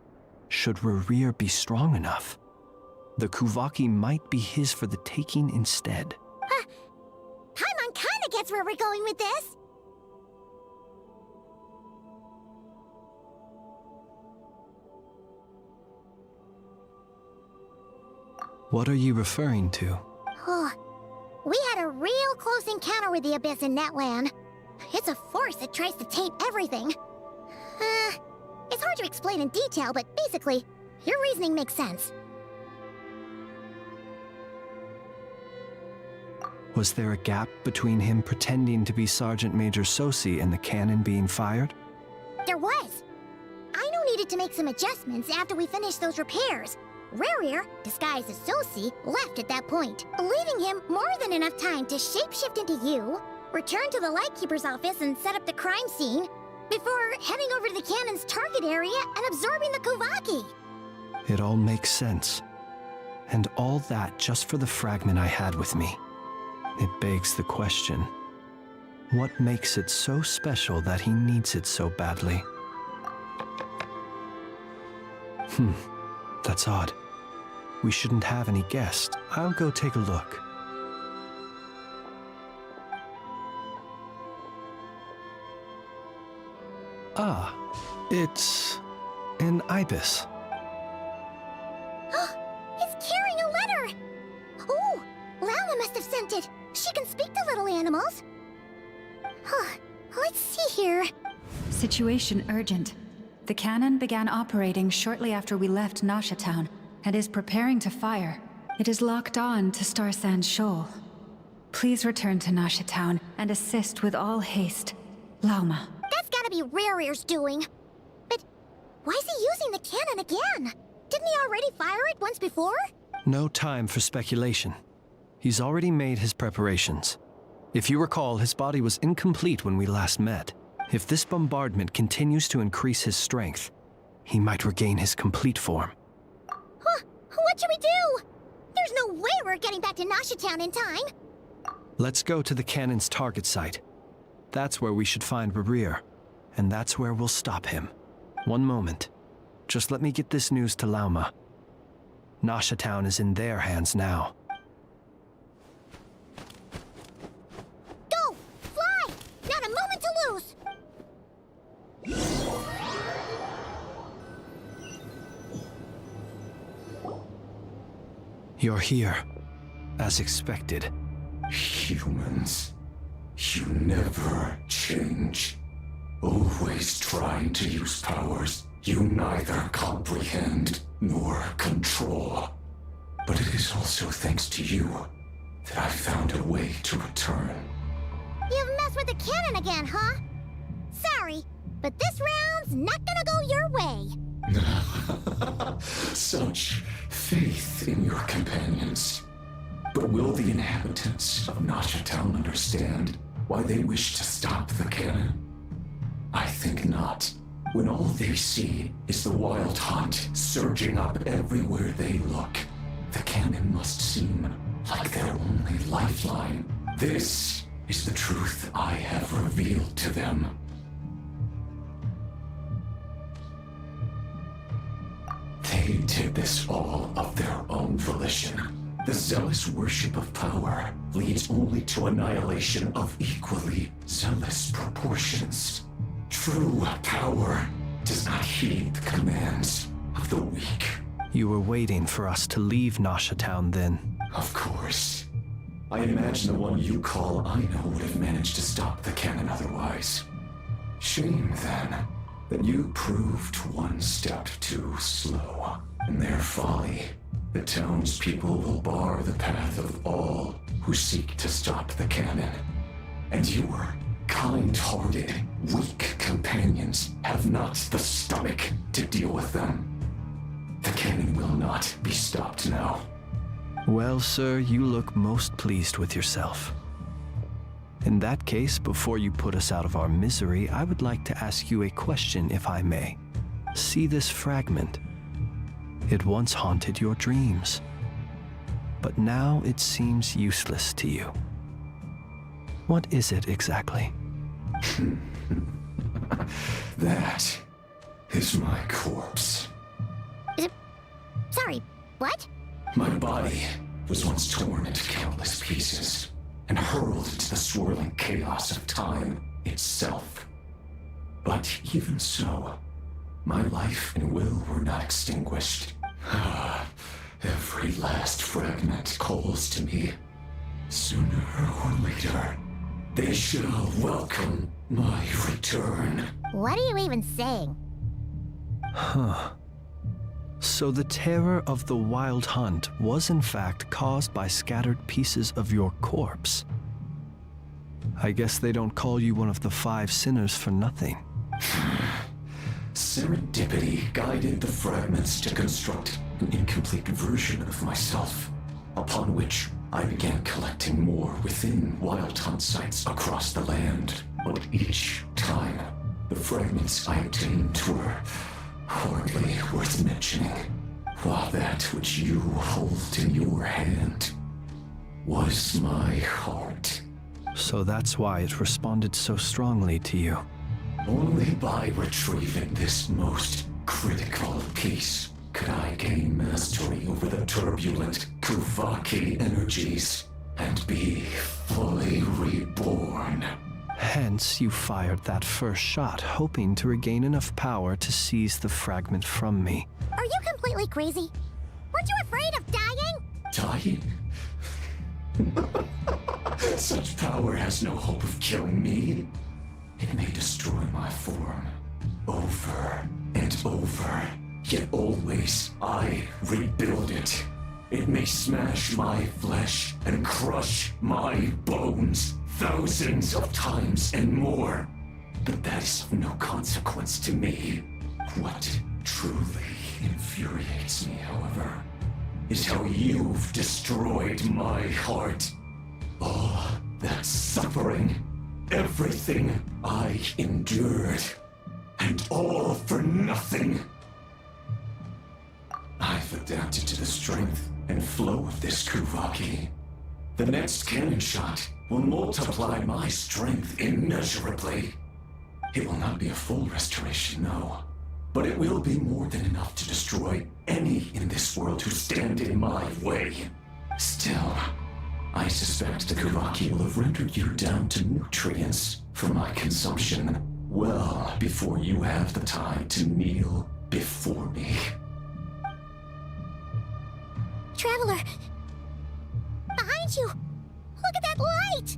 should Rerir be strong enough, the Kuvaki might be his for the taking instead. Paimon kinda gets where we're going with this. What are you referring to? Oh, we had a real close encounter with the Abyss in Netland. It's a force that tries to taint everything. It's hard to explain in detail, but basically, your reasoning makes sense. Was there a gap between him pretending to be Sergeant Major Sosi and the cannon being fired? There was. Aino needed to make some adjustments after we finished those repairs. Rerir, disguised as Sosi, left at that point, leaving him more than enough time to shapeshift into you, return to the Lightkeeper's office and set up the crime scene, before heading over to the cannon's target area and absorbing the Kuvaki. It all makes sense. And all that just for the fragment I had with me. It begs the question, what makes it so special that he needs it so badly? That's odd. We shouldn't have any guests. I'll go take a look. Ah, it's an ibis. It's carrying a letter! Oh, Lala must have sent it. She can speak to little animals. Let's see here. Situation urgent. The cannon began operating shortly after we left Nasha Town and is preparing to fire. It is locked on to Star Sand Shoal. Please return to Nasha Town and assist with all haste. Lauma. That's gotta be Rare's doing. But why is he using the cannon again? Didn't he already fire it once before? No time for speculation. He's already made his preparations. If you recall, his body was incomplete when we last met. If this bombardment continues to increase his strength, he might regain his complete form. Huh, what should we do? There's no way we're getting back to Nasha Town in time. Let's go to the cannon's target site. That's where we should find Rarir, and that's where we'll stop him. One moment. Just let me get this news to Lauma. Nasha Town is in their hands now. Go! Fly! Not a moment to lose! You're here, as expected. Humans, you never change. Always trying to use powers you neither comprehend nor control. But it is also thanks to you that I found a way to return. You've messed with the cannon again, huh? Sorry, but this round's not gonna go your way. Such faith in your companions. But will the inhabitants of Nasha Town understand why they wish to stop the cannon? I think not. When all they see is the wild hunt surging up everywhere they look, the cannon must seem like their only lifeline. This is the truth I have revealed to them. They did this all of their own volition. The zealous worship of power leads only to annihilation of equally zealous proportions. True power does not heed the commands of the weak. You were waiting for us to leave Nasha Town then. Of course. I imagine the one you call Aino would have managed to stop the cannon otherwise. Shame, then, that you proved one step too slow. In their folly, the townspeople will bar the path of all who seek to stop the cannon. And your kind-hearted, weak companions have not the stomach to deal with them. The cannon will not be stopped now. Well, sir, you look most pleased with yourself. In that case, before you put us out of our misery, I would like to ask you a question, if I may. See this fragment. It once haunted your dreams, but now it seems useless to you. What is it exactly? That is my corpse. Sorry, what? My body was once torn into countless pieces and hurled into the swirling chaos of time itself. But even so, my life and will were not extinguished. Every last fragment calls to me. Sooner or later, they shall welcome my return. What are you even saying? Huh. So the terror of the Wild Hunt was in fact caused by scattered pieces of your corpse. I guess they don't call you one of the 5 sinners for nothing. Serendipity guided the fragments to construct an incomplete version of myself, upon which I began collecting more within Wild Hunt sites across the land. But each time, the fragments I obtained were hardly worth mentioning, while that which you hold in your hand was my heart. So that's why it responded so strongly to you. Only by retrieving this most critical piece could I gain mastery over the turbulent Kuvaki energies and be fully reborn. Hence, you fired that first shot, hoping to regain enough power to seize the fragment from me. Are you completely crazy? Weren't you afraid of dying? Dying? Such power has no hope of killing me. It may destroy my form over forever, yet always I rebuild it. It may smash my flesh and crush my bones thousands of times and more, but that is of no consequence to me. What truly infuriates me, however, is how you've destroyed my heart. All that suffering, everything I endured, and all for nothing. I've adapted to the strength and flow of this Kuvaki. The next cannon shot will multiply my strength immeasurably. It will not be a full restoration, no, but it will be more than enough to destroy any in this world who stand in my way. Still, I suspect the Kuvaki will have rendered you down to nutrients for my consumption well before you have the time to kneel before me. Traveler! Behind you! Look at that light!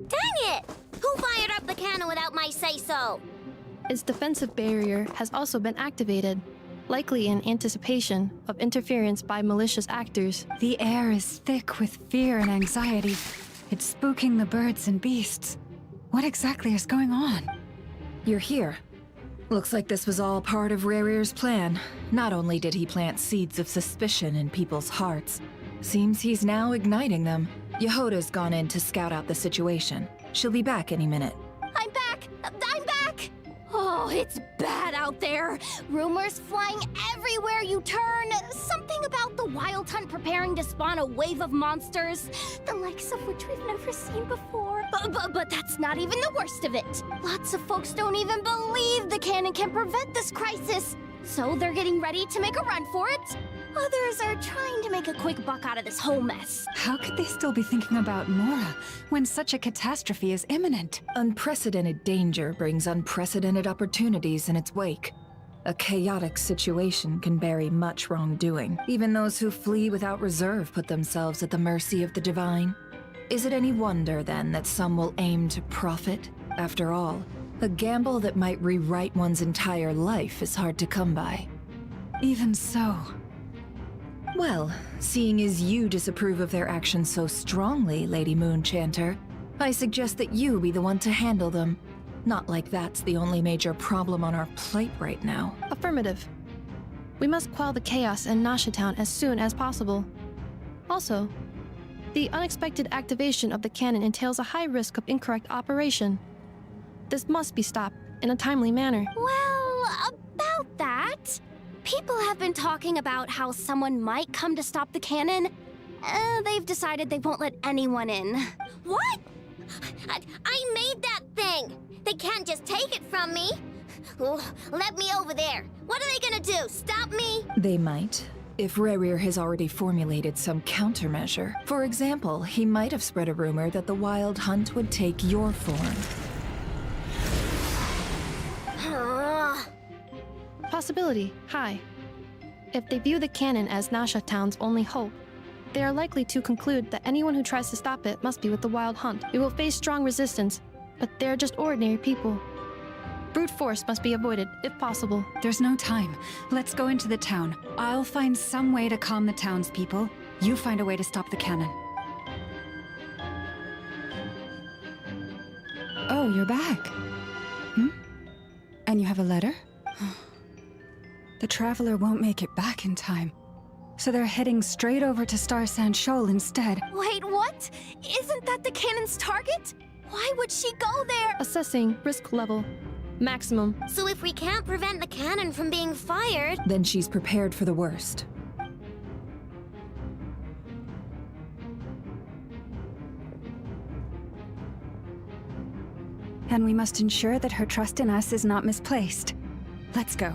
Dang it! Who fired up the cannon without my say-so? Its defensive barrier has also been activated, likely in anticipation of interference by malicious actors. The air is thick with fear and anxiety. It's spooking the birds and beasts. What exactly is going on? You're here. Looks like this was all part of Rerir's plan. Not only did he plant seeds of suspicion in people's hearts, seems he's now igniting them. Yehoda's gone in to scout out the situation. She'll be back any minute. I'm back! I'm back! Oh, it's bad out there. Rumors flying everywhere you turn. Something about the Wild Hunt preparing to spawn a wave of monsters, the likes of which we've never seen before. But that's not even the worst of it. Lots of folks don't even believe the cannon can prevent this crisis, so they're getting ready to make a run for it. Others are trying to make a quick buck out of this whole mess. How could they still be thinking about Mora when such a catastrophe is imminent? Unprecedented danger brings unprecedented opportunities in its wake. A chaotic situation can bury much wrongdoing. Even those who flee without reserve put themselves at the mercy of the divine. Is it any wonder, then, that some will aim to profit? After all, a gamble that might rewrite one's entire life is hard to come by. Even so. Well, seeing as you disapprove of their actions so strongly, Lady Moonchanter, I suggest that you be the one to handle them. Not like that's the only major problem on our plate right now. Affirmative. We must quell the chaos in Nasha Town as soon as possible. Also, the unexpected activation of the cannon entails a high risk of incorrect operation. This must be stopped in a timely manner. Well, about that, people have been talking about how someone might come to stop the cannon. They've decided they won't let anyone in. What? I made that thing! They can't just take it from me! Oh, let me over there. What are they gonna do? Stop me? They might, if Rerir has already formulated some countermeasure. For example, he might have spread a rumor that the Wild Hunt would take your form. Possibility high. If they view the cannon as Nasha Town's only hope, they are likely to conclude that anyone who tries to stop it must be with the Wild Hunt. We will face strong resistance, but they're just ordinary people. Brute force must be avoided, if possible. There's no time. Let's go into the town. I'll find some way to calm the townspeople. You find a way to stop the cannon. Oh, you're back. And you have a letter? The Traveler won't make it back in time. So they're heading straight over to Star Sand Shoal instead. Wait, what? Isn't that the cannon's target? Why would she go there? Assessing risk level. Maximum. So if we can't prevent the cannon from being fired... Then she's prepared for the worst. And we must ensure that her trust in us is not misplaced. Let's go.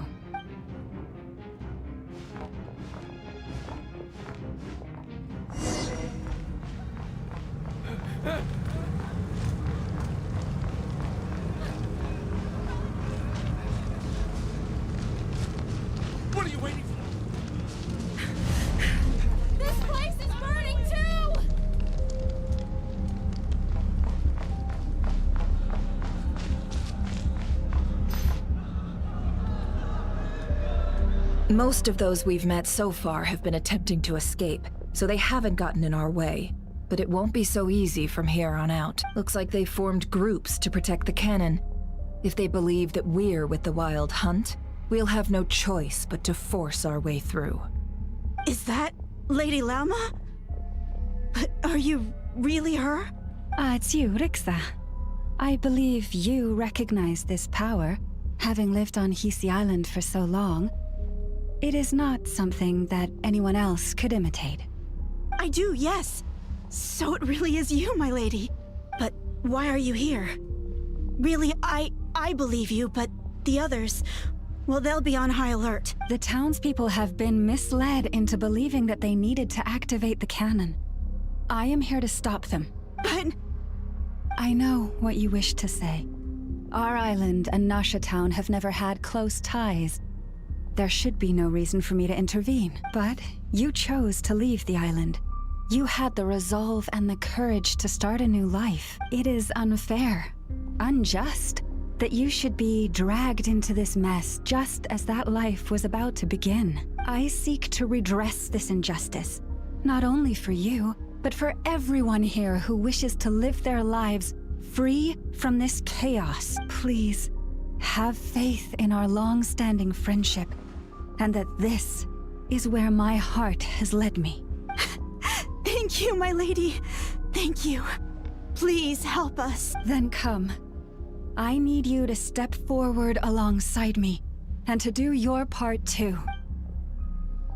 What are you waiting Most of those we've met so far have been attempting to escape, so they haven't gotten in our way. But it won't be so easy from here on out. Looks like they formed groups to protect the cannon. If they believe that we're with the Wild Hunt, we'll have no choice but to force our way through. Is that Lady Lauma? But are you really her? It's you, Rixa. I believe you recognize this power, having lived on Hisi Island for so long. It is not something that anyone else could imitate. I do, yes. So it really is you, my lady. But why are you here? Really, I believe you, but the others, well, they'll be on high alert. The townspeople have been misled into believing that they needed to activate the cannon. I am here to stop them. But... I know what you wish to say. Our island and Nasha Town have never had close ties. There should be no reason for me to intervene, but you chose to leave the island. You had the resolve and the courage to start a new life. It is unfair, unjust, that you should be dragged into this mess just as that life was about to begin. I seek to redress this injustice, not only for you, but for everyone here who wishes to live their lives free from this chaos. Please, have faith in our long-standing friendship, and that this is where my heart has led me. Thank you, my lady. Thank you. Please help us. Then come. I need you to step forward alongside me, and to do your part too.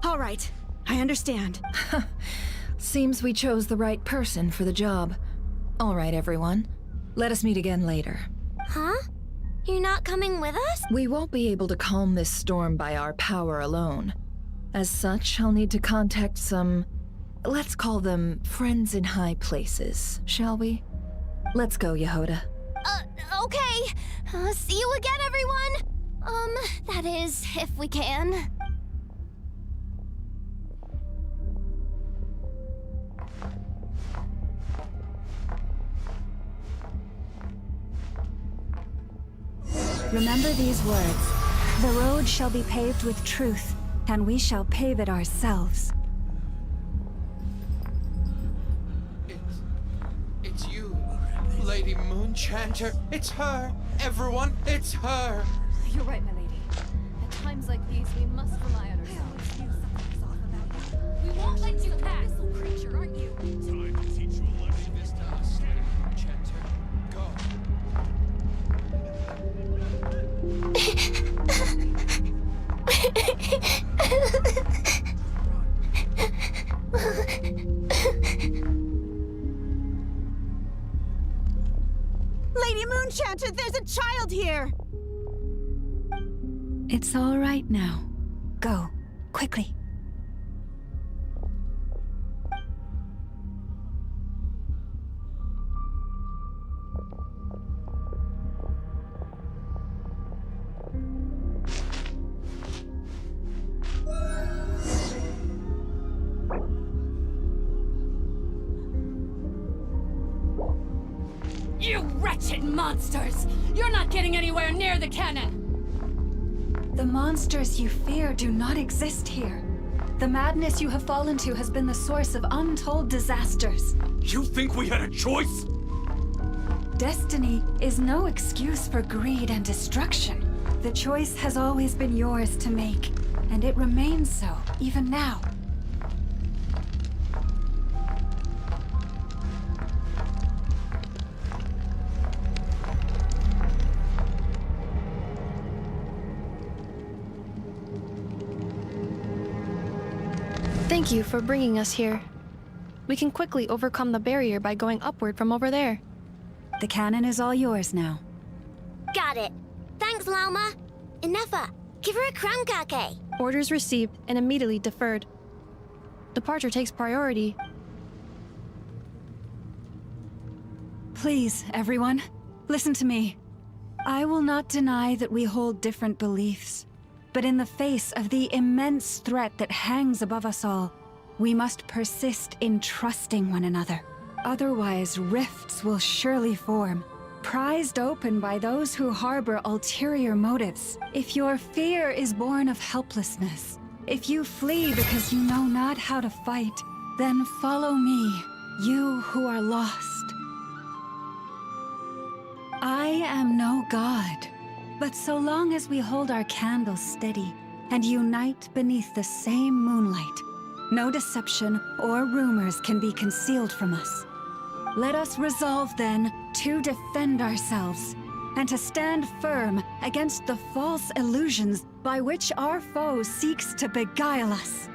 All right, I understand. Seems we chose the right person for the job. All right, everyone. Let us meet again later. Huh? You're not coming with us? We won't be able to calm this storm by our power alone. As such, I'll need to contact some... let's call them friends in high places, shall we? Let's go, Yehoda. Okay. See you again, everyone. That is, if we can. Remember these words. The road shall be paved with truth, and we shall pave it ourselves. It's you, Lady Moonchanter. It's her. Everyone, it's her. You're right, my lady. At times like these, we must rely on ourselves. We won't let you pass, little creature, aren't you? Time to teach you a lesson. This to us, Lady Moonchanter. Go. Lady Moonchanter, there's a child here! It's all right now. Go, quickly. You wretched monsters! You're not getting anywhere near the cannon! The monsters you fear do not exist here. The madness you have fallen to has been the source of untold disasters. You think we had a choice? Destiny is no excuse for greed and destruction. The choice has always been yours to make, and it remains so, even now. Thank you for bringing us here. We can quickly overcome the barrier by going upward from over there. The cannon is all yours now. Got it. Thanks, Lauma. Inefa, give her a krankake. Orders received and immediately deferred. Departure takes priority. Please, everyone, listen to me. I will not deny that we hold different beliefs. But in the face of the immense threat that hangs above us all, we must persist in trusting one another. Otherwise, rifts will surely form, prized open by those who harbor ulterior motives, if your fear is born of helplessness, if you flee because you know not how to fight, then follow me, you who are lost. I am no god, but so long as we hold our candles steady and unite beneath the same moonlight, no deception or rumors can be concealed from us. Let us resolve then to defend ourselves and to stand firm against the false illusions by which our foe seeks to beguile us.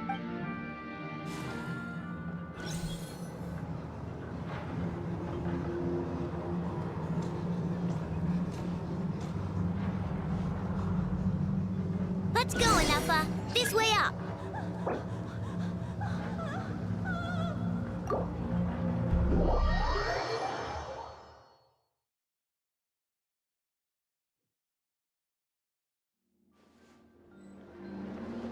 Let's go, Anafa. This way up.